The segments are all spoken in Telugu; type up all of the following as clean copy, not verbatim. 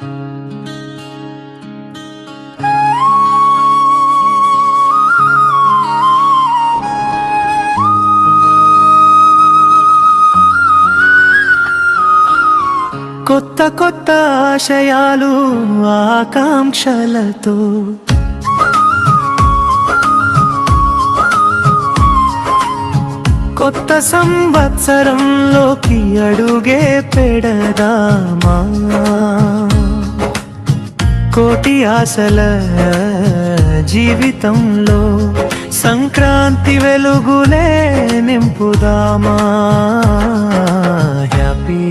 కొత్త కొత్త ఆశయాలు ఆకాంక్షలతో కొత్త సంవత్సరంలోకి అడుగే పెడదామా. కోటి ఆశల జీవితంలో సంక్రాంతి వెలుగులే నింపుదామా. Happy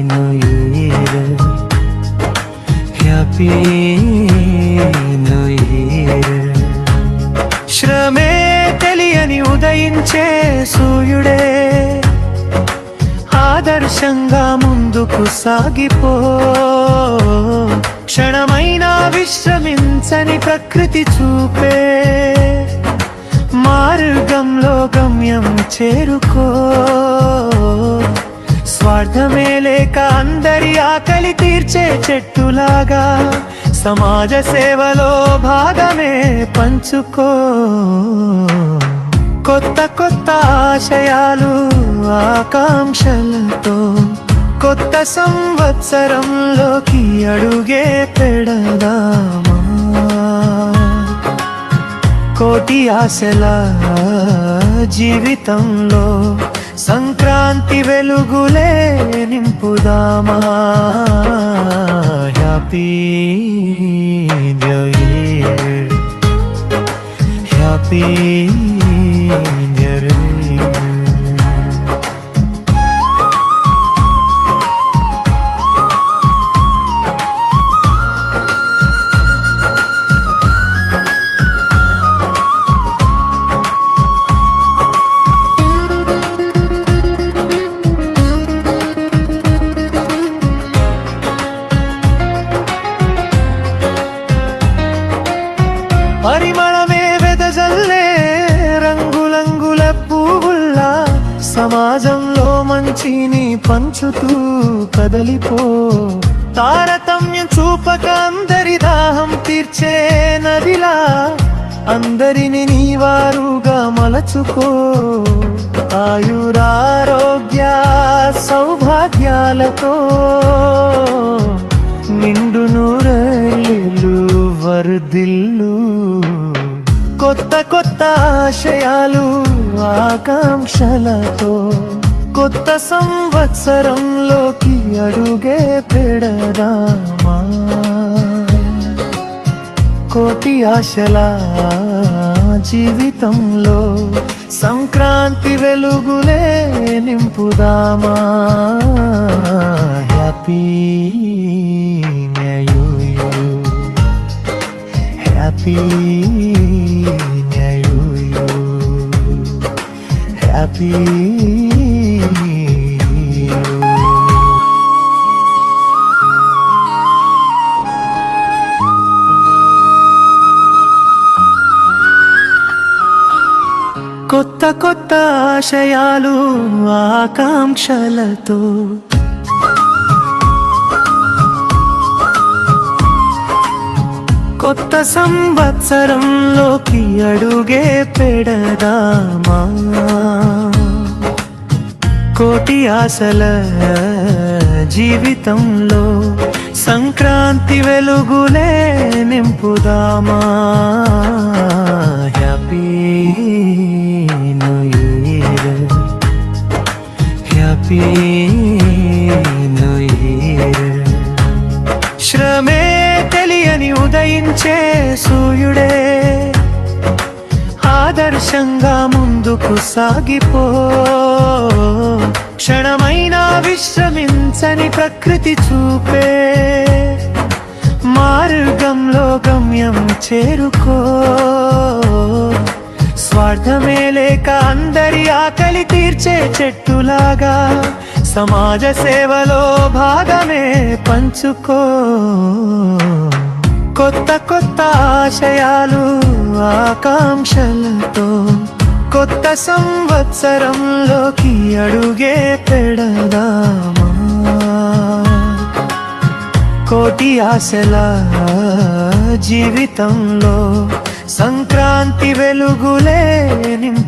new year, happy new year. శ్రమే తెలియని ఉదయించే సూర్యుడే, ఆదర్శంగా ముందుకు సాగిపో. క్షణమైనా విశ్రమించని ప్రకృతి చూపే మార్గంలో గమ్యం చేరుకో. స్వార్థమే లేక అందరి ఆకలి తీర్చే చెట్టులాగా సమాజ సేవలో భాగమే పంచుకో. కొత్త కొత్త ఆశయాలు ఆకాంక్షలతో కొత్త సంవత్సరంలోకి అడుగే పెడదామా. కోటి ఆశల జీవితంలో సంక్రాంతి వెలుగులే నింపుదామా. Happy new year, happy new year. పరిమళమే వెదజల్లే రంగులంగుల పువ్వుల్లా సమాజంలో మంచిని పంచుతూ కదలిపో. తారతమ్యం చూపక అందరి దాహం తీర్చే నదిలా అందరిని నీవారుగా మలచుకో. ఆయురారోగ్య సౌభాగ్యాలతో నిండు నూరేళ్ళు వర్ధిల్లు. కొత్త కొత్త ఆశయాలు ఆకాంక్షలతో కొత్త సంవత్సరంలోకి అడుగే పెడదామా. కోటి ఆశల జీవితంలో సంక్రాంతి వెలుగులే నింపుదామా. Happy new year, happy new year, happy. కొత్త కొత్త ఆశయాలు ఆకాంక్షలతో కొత్త సంవత్సరంలోకి అడుగే పెడదామా. కోటి ఆశల జీవితంలో సంక్రాంతి వెలుగులే నింపుదామా. Happy new year, happy new year. శ్రమే తెలియని ఉదయించే సూర్యుడే, ఆదర్శంగా ముందుకు సాగిపో. క్షణమైనా విశ్రమించని ప్రకృతి చూపే మార్గంలో గమ్యం చేరుకో. స్వార్థమే లేక అందరి ఆకలి తీర్చే చెట్టులాగా సమాజ సేవలో భాగమే పంచుకో. కొత్త కొత్త ఆశయాలు ఆకాంక్షలతో కొత్త సంవత్సరంలోకి అడుగే పెడదామా. కోటి ఆశల జీవితంలో సంక్రాంతి వెలుగులే నింపు